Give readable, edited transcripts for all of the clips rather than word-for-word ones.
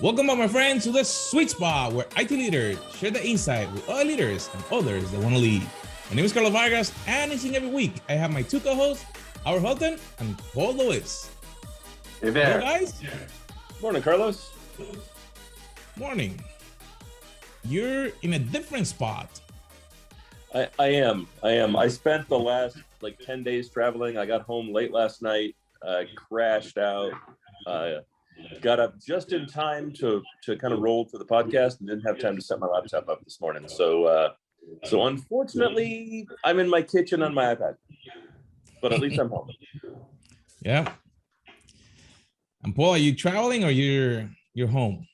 Welcome, my friends, to the sweet spot where IT leaders share the insight with other leaders and others that want to lead. My name is Carlos Vargas, and each and every week I have my two co-hosts, our Holton and Paul Lewis. Hey there, hello, guys. Morning, Carlos. Morning. You're in a different spot. I am. I spent the last 10 days traveling. I got home late last night, crashed out, got up just in time to kind of roll to the podcast and didn't have time to set my laptop up this morning. So unfortunately, I'm in my kitchen on my iPad, but at least I'm home. Yeah. And Paul, are you traveling or you're home?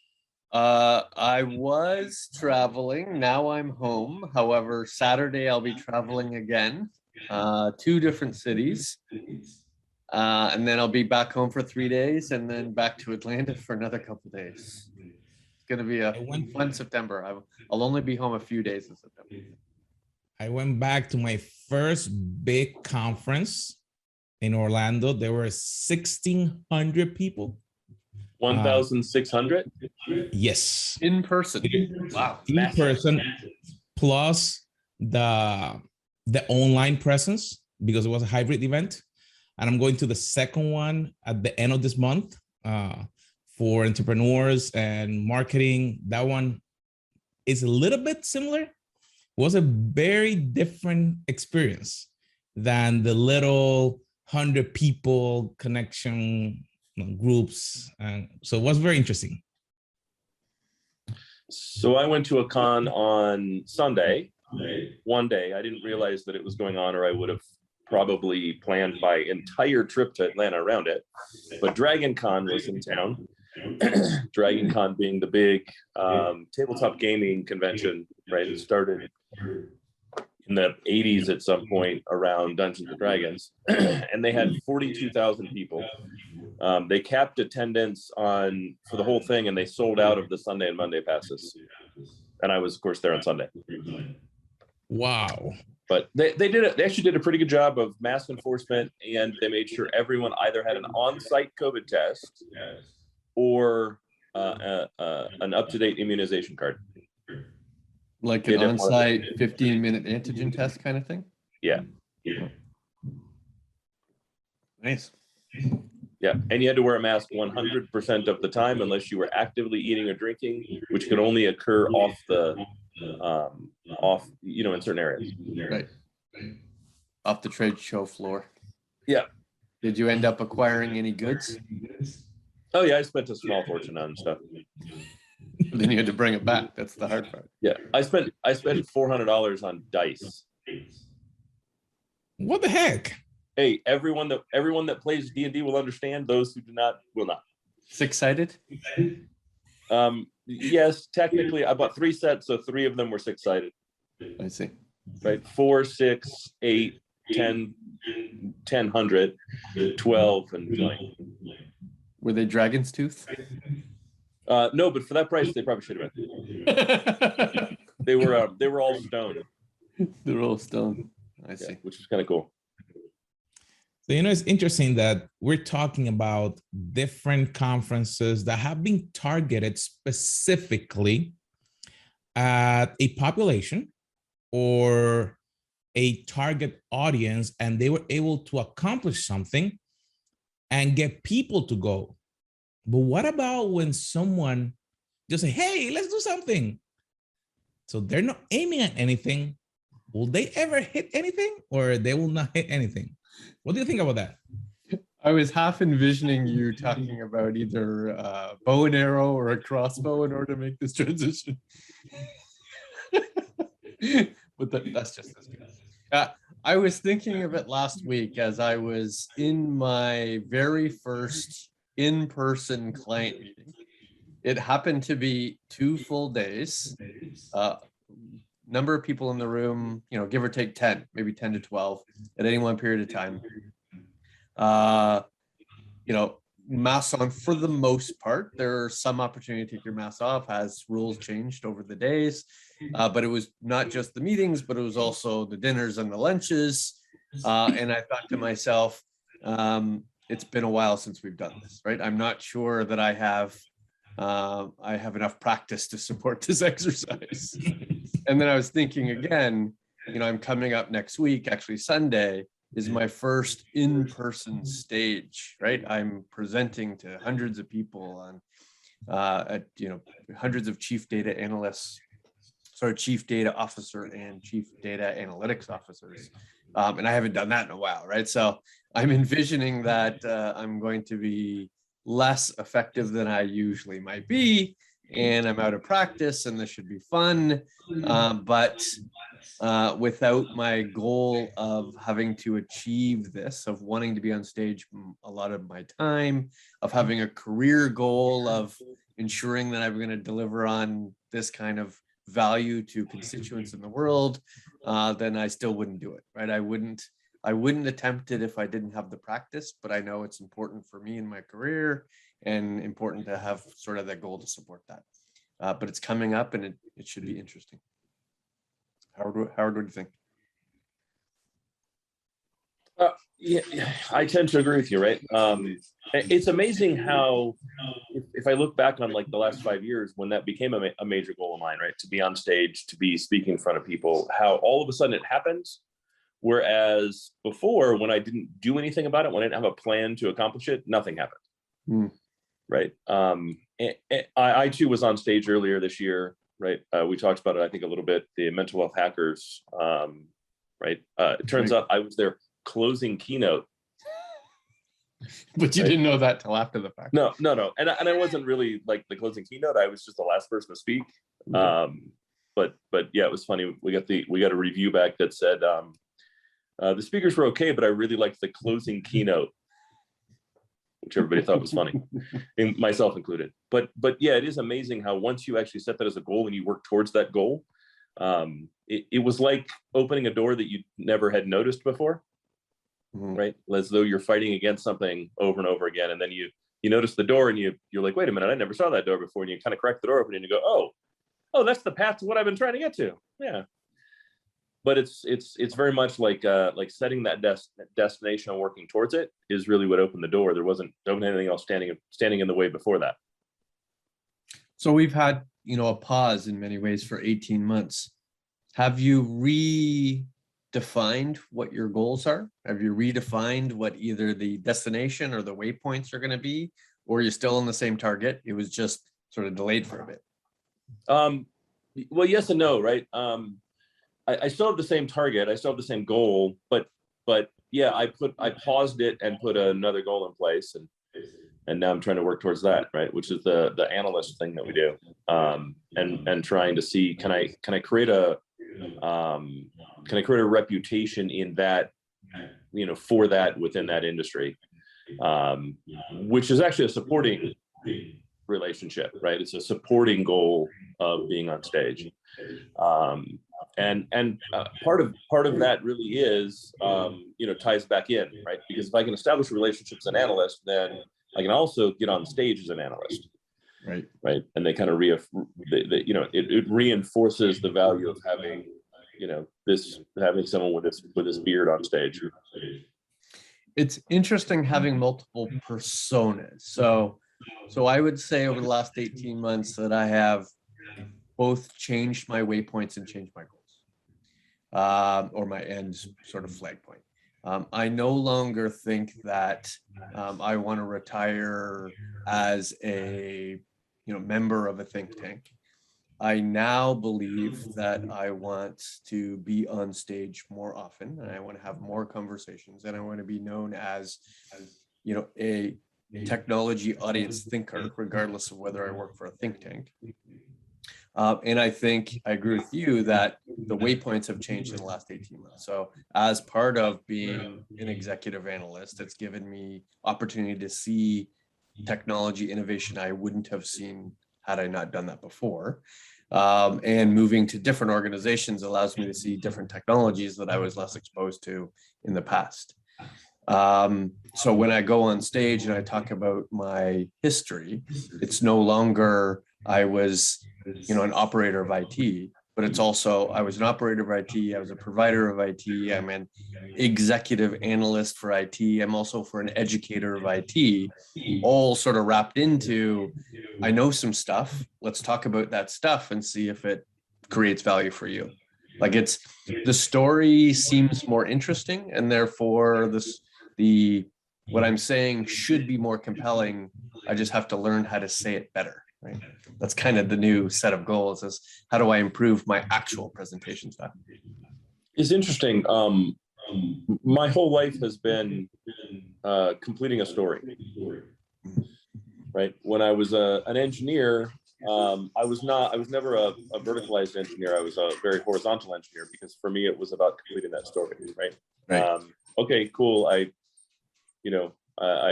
I was traveling. Now I'm home. However, Saturday I'll be traveling again, 2 different cities. And then I'll be back home for 3 days and then back to Atlanta for another couple of days. It's going to be a fun September. I'll only be home a few days in September. I went back to my first big conference in Orlando. There were 1,600 people. 1,600? Yes. In person. Wow. In person, plus the online presence, because it was a hybrid event. And I'm going to the second one at the end of this month for entrepreneurs and marketing. That one is a little bit similar. It was a very different experience than the little 100 people connection groups. And so it was very interesting. So I went to a con on Sunday, one day. I didn't realize that it was going on, or I would have probably planned my entire trip to Atlanta around it. But Dragon Con was in town. Dragon Con being the big tabletop gaming convention, right? It started in the 80s at some point around Dungeons and Dragons, and they had 42,000 people. They capped attendance for the whole thing, and they sold out of the Sunday and Monday passes. And I was, of course, there on Sunday. Wow. But they actually did a pretty good job of mask enforcement, and they made sure everyone either had an on-site COVID test or an up-to-date immunization card. Like an on-site 15-minute antigen test kind of thing? Yeah. Nice. Yeah, and you had to wear a mask 100% of the time unless you were actively eating or drinking, which could only occur in certain areas. Right. Off the trade show floor. Yeah. Did you end up acquiring any goods? Oh yeah, I spent a small fortune on stuff. Then you had to bring it back. That's the hard part. Yeah, I spent $400 on dice. What the heck? Hey, everyone that plays D&D will understand. Those who do not will not. 6-sided? Yes, technically I bought 3 sets, so 3 of them were 6-sided. I see. Right, 4, 6, 8, 10, 100, 12, and 20. Were they Dragon's Tooth? No, but for that price, they probably should have been. They were all stone. They're all stone. I see. Yeah, which is kind of cool. So, it's interesting that we're talking about different conferences that have been targeted specifically at a population or a target audience, and they were able to accomplish something and get people to go. But what about when someone just say, hey, let's do something? So they're not aiming at anything. Will they ever hit anything, or they will not hit anything? What do you think about that? I was half envisioning you talking about either a bow and arrow or a crossbow in order to make this transition. But that's just as good. I was thinking of it last week as I was in my very first in-person client meeting. It happened to be 2 full days. Number of people in the room, give or take 10, maybe 10 to 12 at any one period of time. Masks on for the most part. There's some opportunity to take your mask off as rules changed over the days. But it was not just the meetings, but it was also the dinners and the lunches. And I thought to myself, it's been a while since we've done this, right? I'm not sure that I have I have enough practice to support this exercise. And then I was thinking again, I'm coming up next week, actually Sunday is my first in-person stage, right? I'm presenting to hundreds of people on, hundreds of chief data analysts, chief data officer and chief data analytics officers. And I haven't done that in a while, right? So I'm envisioning that I'm going to be less effective than I usually might be, and I'm out of practice, and this should be fun. But without my goal of having to achieve this, of wanting to be on stage a lot of my time, of having a career goal of ensuring that I'm going to deliver on this kind of value to constituents in the world, then I still wouldn't do it, right? I wouldn't attempt it if I didn't have the practice, but I know it's important for me in my career and important to have sort of that goal to support that. But it's coming up, and it should be interesting. Howard, what do you think? Yeah, I tend to agree with you, right? It's amazing how, if I look back on like the last 5 years, when that became a major goal of mine, right, to be on stage, to be speaking in front of people, how all of a sudden it happens. Whereas before, when I didn't do anything about it, when I didn't have a plan to accomplish it, nothing happened. Right. I too was on stage earlier this year. Right. We talked about it, I think, a little bit, the mental health hackers. Right. It turns out I was their closing keynote. But you didn't know that till after the fact. No. And I wasn't really like the closing keynote. I was just the last person to speak. But yeah, it was funny. We got a review back that said, the speakers were okay, but I really liked the closing keynote, which everybody thought was funny, and myself included. But yeah, it is amazing how once you actually set that as a goal and you work towards that goal, it was like opening a door that you never had noticed before, right? As though you're fighting against something over and over again, and then you notice the door and you're like, wait a minute, I never saw that door before, and you kind of crack the door open and you go, oh, that's the path to what I've been trying to get to. Yeah. But it's very much like setting that destination and working towards it is really what opened the door. There wasn't anything else standing in the way before that. So we've had a pause in many ways for 18 months. Have you redefined what your goals are? Have you redefined what either the destination or the waypoints are going to be, or are you still on the same target? It was just sort of delayed for a bit. Well, yes and no, right? I still have the same target. I still have the same goal, but yeah, I paused it and put another goal in place, and now I'm trying to work towards that, right? Which is the analyst thing that we do, and trying to see, can I create a reputation in that, for that within that industry, which is actually a supporting relationship, right? It's a supporting goal of being on stage. And part of that really is, ties back in, right? Because if I can establish relationships as an analyst, then I can also get on stage as an analyst, right? And they kind of it reinforces the value of having, having someone with this beard on stage. It's interesting having multiple personas. So I would say over the last 18 months that I have both changed my waypoints and changed my goals, or my ends sort of flag point. I no longer think that I want to retire as a member of a think tank. I now believe that I want to be on stage more often, and I want to have more conversations, and I want to be known as a technology audience thinker, regardless of whether I work for a think tank. And I think I agree with you that the waypoints have changed in the last 18 months. So as part of being an executive analyst, it's given me opportunity to see technology innovation I wouldn't have seen had I not done that before. And moving to different organizations allows me to see different technologies that I was less exposed to in the past. So when I go on stage and I talk about my history, it's no longer I was an operator of IT, but it's also I was an operator of IT, I was a provider of IT, I'm an executive analyst for IT, I'm also for an educator of IT, all sort of wrapped into I know some stuff. Let's talk about that stuff and see if it creates value for you. Like the story seems more interesting, and therefore what I'm saying should be more compelling. I just have to learn how to say it better, right? That's kind of the new set of goals, is how do I improve my actual presentation style? It's interesting. My whole life has been completing a story, right? When I was an engineer, I was never a verticalized engineer. I was a very horizontal engineer, because for me, it was about completing that story, right? Okay, cool. I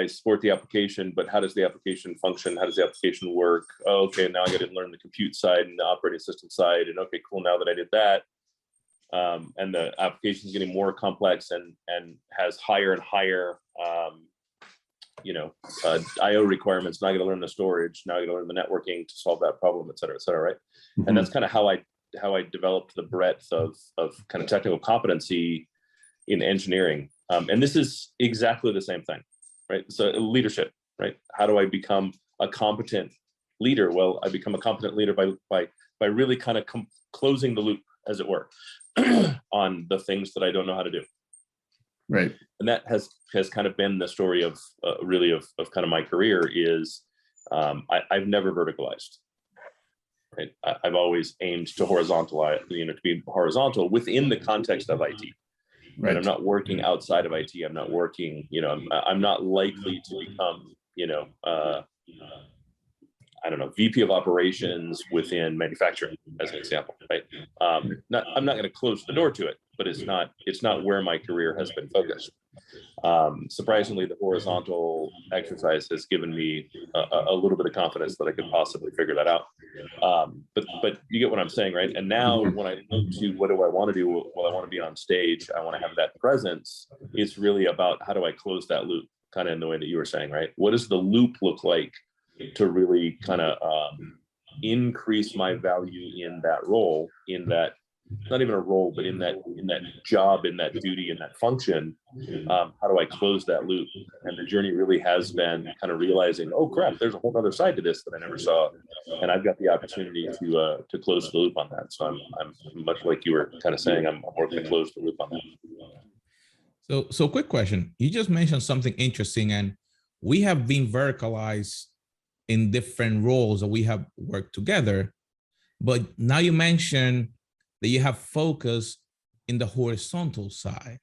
support the application, but how does the application function? How does the application work? Oh, okay, now I got to learn the compute side and the operating system side. And okay, cool. Now that I did that, and the application is getting more complex and has higher and higher, IO requirements. Now I got to learn the storage. Now I got to learn the networking to solve that problem, et cetera, right? Mm-hmm. And that's kind of how I developed the breadth of kind of technical competency in engineering. And this is exactly the same thing, right? So leadership, right? How do I become a competent leader? Well, I become a competent leader by really kind of closing the loop, as it were, on the things that I don't know how to do. Right. And that has kind of been the story of really of kind of my career is I've never verticalized. Right. I've always aimed to horizontalize, to be horizontal within the context of IT. Right. I'm not working outside of IT. I'm not working, I'm not likely to become, I don't know, VP of operations within manufacturing, as an example, right? I'm not going to close the door to it, but it's not where my career has been focused. Surprisingly, the horizontal exercise has given me a little bit of confidence that I could possibly figure that out. But you get what I'm saying, right? And now when I look to what do I want to do? Well, I want to be on stage. I want to have that presence. It's really about how do I close that loop, kind of in the way that you were saying, right? What does the loop look like to really kind of increase my value in that role, in that, not even a role, but in that job, in that duty, in that function? How do I close that loop? And the journey really has been kind of realizing, oh crap, there's a whole other side to this that I never saw, and I've got the opportunity to close the loop on that. So I'm much like you were kind of saying, I'm working to close the loop on that. So quick question. You just mentioned something interesting, and we have been verticalized in different roles that we have worked together. But now you mentioned that you have focus in the horizontal side.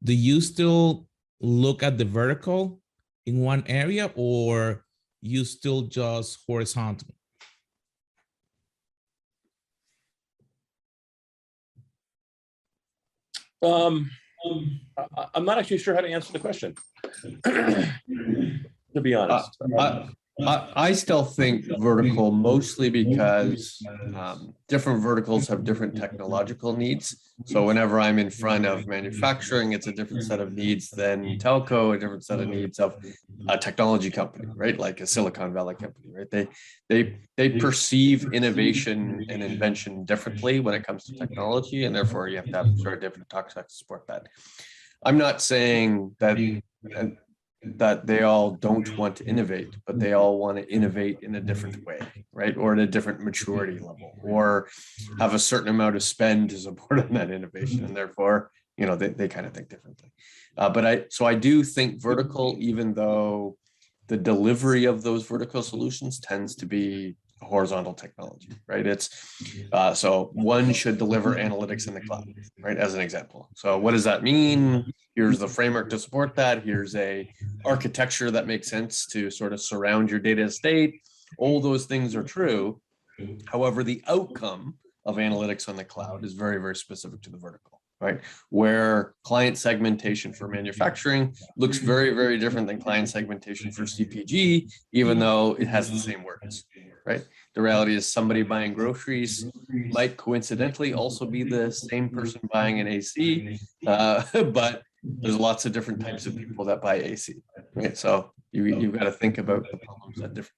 Do you still look at the vertical in one area, or you still just horizontal? I'm not actually sure how to answer the question. To be honest, I still think vertical, mostly because different verticals have different technological needs. So whenever I'm in front of manufacturing, it's a different set of needs than telco, a different set of needs of a technology company, right? Like a Silicon Valley company, right? They perceive innovation and invention differently when it comes to technology, and therefore you have to have sort of different talks to support that. I'm not saying that they all don't want to innovate, but they all want to innovate in a different way, right? Or at a different maturity level, or have a certain amount of spend to support on that innovation. And therefore, they kind of think differently. So I do think vertical, even though the delivery of those vertical solutions tends to be horizontal technology, right? It's so one should deliver analytics in the cloud, right? As an example. So what does that mean? Here's the framework to support that. Here's a architecture that makes sense to sort of surround your data estate. All those things are true. However, the outcome of analytics on the cloud is very, very specific to the vertical, right? Where client segmentation for manufacturing looks very, very different than client segmentation for CPG, even though it has the same words, right? The reality is somebody buying groceries might coincidentally also be the same person buying an AC, but there's lots of different types of people that buy AC, right? So you've got to think about the problems that different.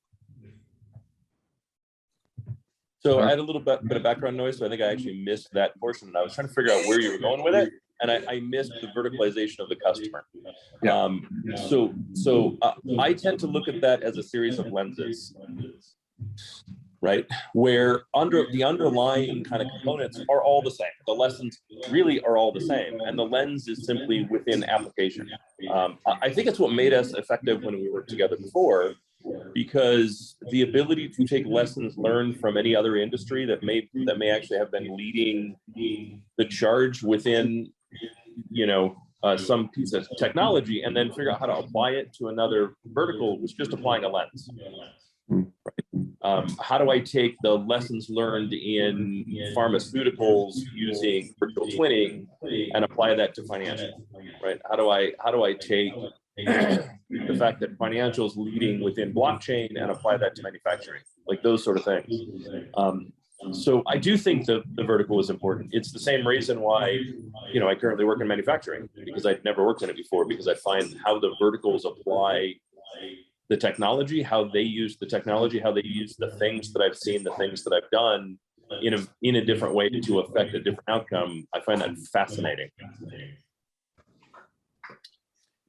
So I had a little bit of background noise, so I think I actually missed that portion. And I was trying to figure out where you were going with it, and I missed the verticalization of the customer. Yeah. I tend to look at that as a series of lenses, right? Where the underlying kind of components are all the same. The lessons really are all the same, and the lens is simply within application. I think it's what made us effective when we worked together before, because the ability to take lessons learned from any other industry that may actually have been leading the charge within, some piece of technology, and then figure out how to apply it to another vertical was just applying a lens. How do I take the lessons learned in pharmaceuticals using virtual twinning and apply that to financial, right? How do I take the fact that financial is leading within blockchain and apply that to manufacturing, like those sort of things. So I do think the vertical is important. It's the same reason why, I currently work in manufacturing, because I'd never worked in it before, because I find how the verticals apply the technology, how they use the technology, how they use the things that I've seen, the things that I've done in a different way to affect a different outcome. I find that fascinating.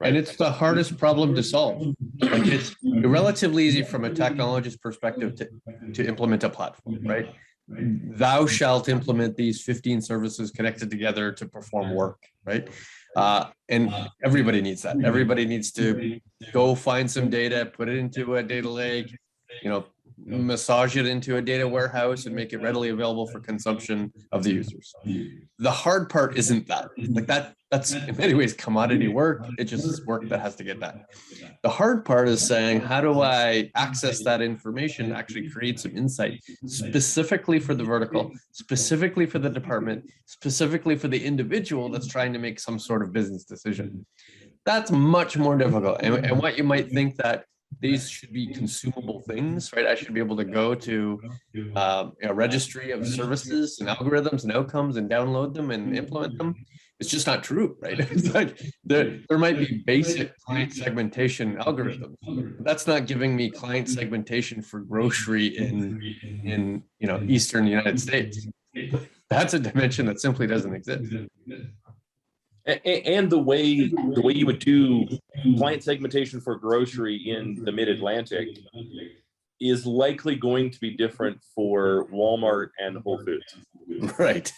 Right. And it's the hardest problem to solve. Like it's relatively easy from a technologist perspective to implement a platform, right? Thou shalt implement these 15 services connected together to perform work, right? And everybody needs that. Everybody needs to go find some data, put it into a data lake, massage it into a data warehouse and make it readily available for consumption of the users. The hard part isn't that. Like that's in many ways commodity work. It just is work that has to get done. The hard part is saying, how do I access that information to actually create some insight specifically for the vertical, specifically for the department, specifically for the individual that's trying to make some sort of business decision. That's much more difficult. And what you might think that these should be consumable things, right? I should be able to go to a registry of services and algorithms and outcomes and download them and implement them. It's just not true, right? It's like there might be basic client segmentation algorithms. That's not giving me client segmentation for grocery in Eastern United States. That's a dimension that simply doesn't exist. And the way you would do client segmentation for grocery in the Mid-Atlantic is likely going to be different for Walmart and Whole Foods. Right.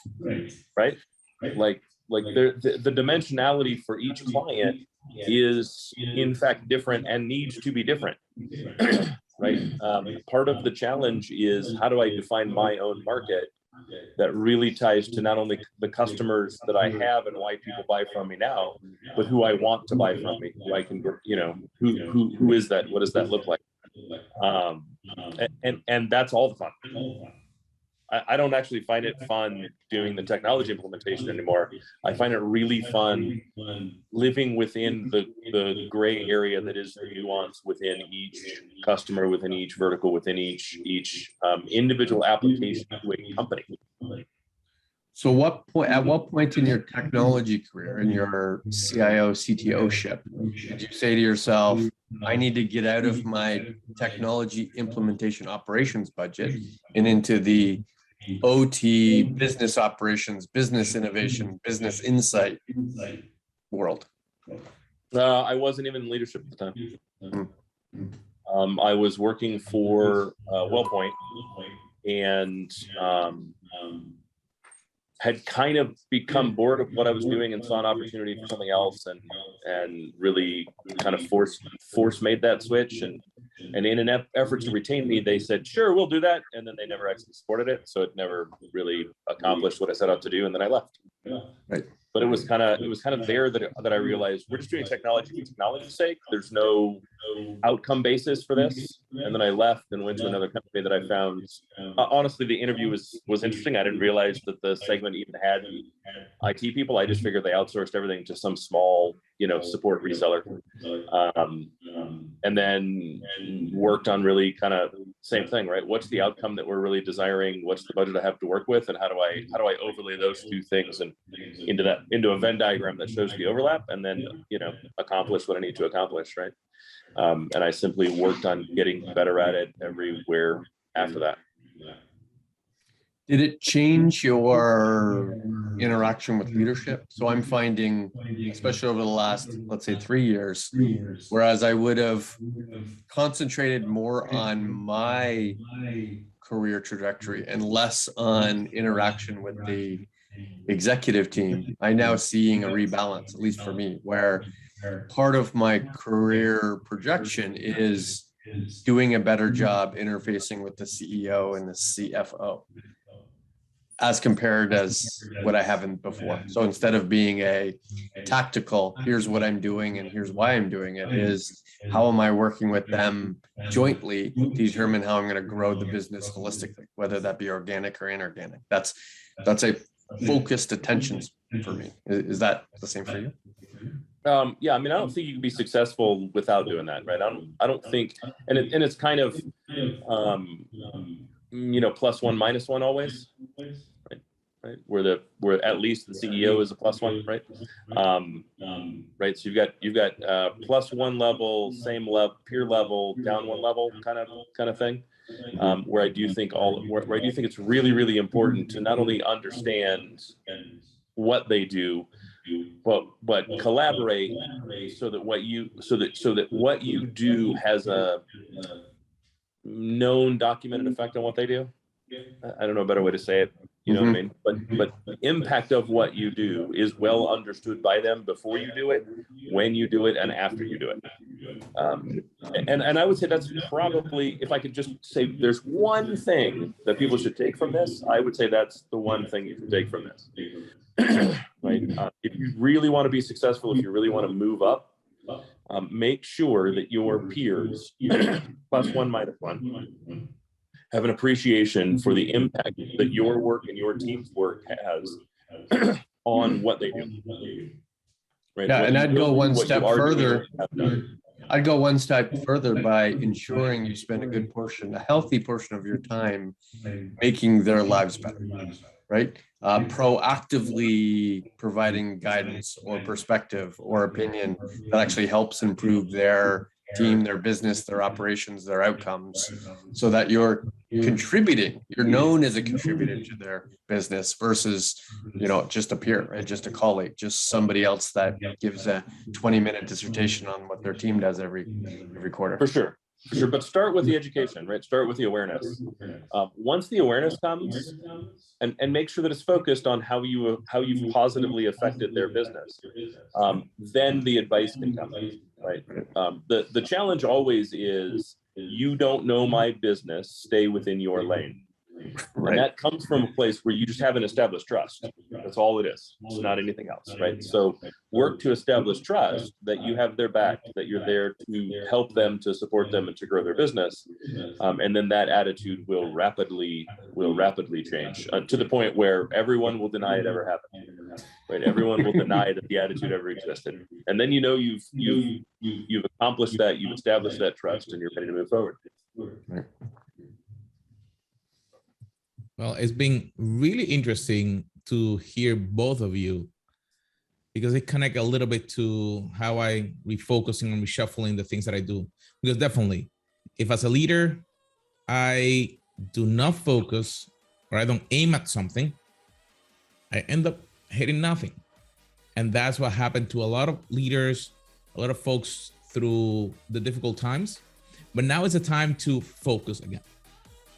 Like the dimensionality for each client is in fact different and needs to be different. Right. Part of the challenge is, how do I define my own market that really ties to not only the customers that I have and why people buy from me now, but who I want to buy from me, who I can, who is that? What does that look like? And that's all the fun. I don't actually find it fun doing the technology implementation anymore. I find it really fun living within the gray area that is the nuance within each customer, within each vertical, within each individual application to a company. So at what point in your technology career, in your CIO, CTO-ship, did you say to yourself, I need to get out of my technology implementation operations budget and into the OT, business operations, business innovation, business insight world? I wasn't even in leadership at the time. I was working for WellPoint and had kind of become bored of what I was doing and saw an opportunity for something else, and really kind of force made that switch. And in an effort to retain me, they said, sure, we'll do that. And then they never actually supported it. So it never really accomplished what I set out to do. And then I left. Right. But it was kind of there that I realized we're just doing technology for technology's sake. There's no outcome basis for this. And then I left and went to another company that I found. Honestly, the interview was interesting. I didn't realize that the segment even had IT people. I just figured they outsourced everything to some small, support reseller. And then worked on really kind of same thing, right? What's the outcome that we're really desiring? What's the budget I have to work with? And how do I overlay those two things and into a Venn diagram that shows the overlap, and then, accomplish what I need to accomplish, right? And I simply worked on getting better at it everywhere after that. Did it change your interaction with leadership? So I'm finding, especially over the last, let's say 3 years, whereas I would have concentrated more on my career trajectory and less on interaction with the executive team, I'm now seeing a rebalance, at least for me, where part of my career projection is doing a better job interfacing with the CEO and the CFO as compared as what I haven't before. So instead of being a tactical, here's what I'm doing and here's why I'm doing it, is how am I working with them jointly to determine how I'm going to grow the business holistically, whether that be organic or inorganic. That's a focused attention for me. Is that the same for you? Yeah, I mean, I don't think you can be successful without doing that, right? I don't think, and it's kind of, plus one, minus one always, right? Where at least the CEO is a plus one, right? Right. So you've got plus one level, same level, peer level, down one level kind of thing. Where I do think where I do think it's really, really important to not only understand what they do, but collaborate so that what you do has a known documented effect on what they do. I don't know a better way to say it. You know what I mean? But the impact of what you do is well understood by them before you do it, when you do it, and after you do it. And I would say that's probably, if I could just say there's one thing that people should take from this, I would say that's the one thing you should take from this. Right? If you really want to be successful, if you really want to move up, make sure that your peers, plus one, minus one, have an appreciation for the impact that your work and your team's work has on what they do. Right? Yeah, and I'd go one step further. I'd go one step further by ensuring you spend a healthy portion of your time making their lives better, right? Proactively providing guidance or perspective or opinion that actually helps improve their team, their business, their operations, their outcomes, so that you're contributing, you're known as a contributor to their business versus, just a peer, right? Just a colleague, just somebody else that gives a 20-minute dissertation on what their team does every quarter. For sure. But start with the education, right? Start with the awareness. Once the awareness comes, and make sure that it's focused on how you've positively affected their business, then the advice can come, right? The challenge always is, you don't know my business, stay within your lane. Right. And that comes from a place where you just haven't established trust. That's all it is. It's not anything else, right? So work to establish trust that you have their back, that you're there to help them, to support them, and to grow their business. And then that attitude will rapidly change to the point where everyone will deny it ever happened. Right? Everyone will deny that the attitude ever existed. And then you've accomplished that, you've established that trust, and you're ready to move forward. Right. Well, it's been really interesting to hear both of you, because it connects a little bit to how I refocusing and reshuffling the things that I do. Because definitely, if as a leader, I do not focus or I don't aim at something, I end up hitting nothing. And that's what happened to a lot of leaders, a lot of folks through the difficult times. But now is the time to focus again.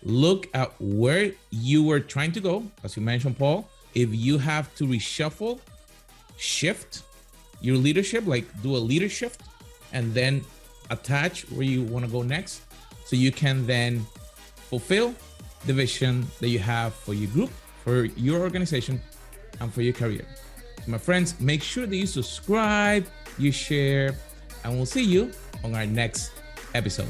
Look at where you were trying to go, as you mentioned, Paul. If you have to reshuffle, shift your leadership, like do a leader shift, and then attach where you want to go next, so you can then fulfill the vision that you have for your group, for your organization, and for your career. So my friends, make sure that you subscribe, you share, and we'll see you on our next episode.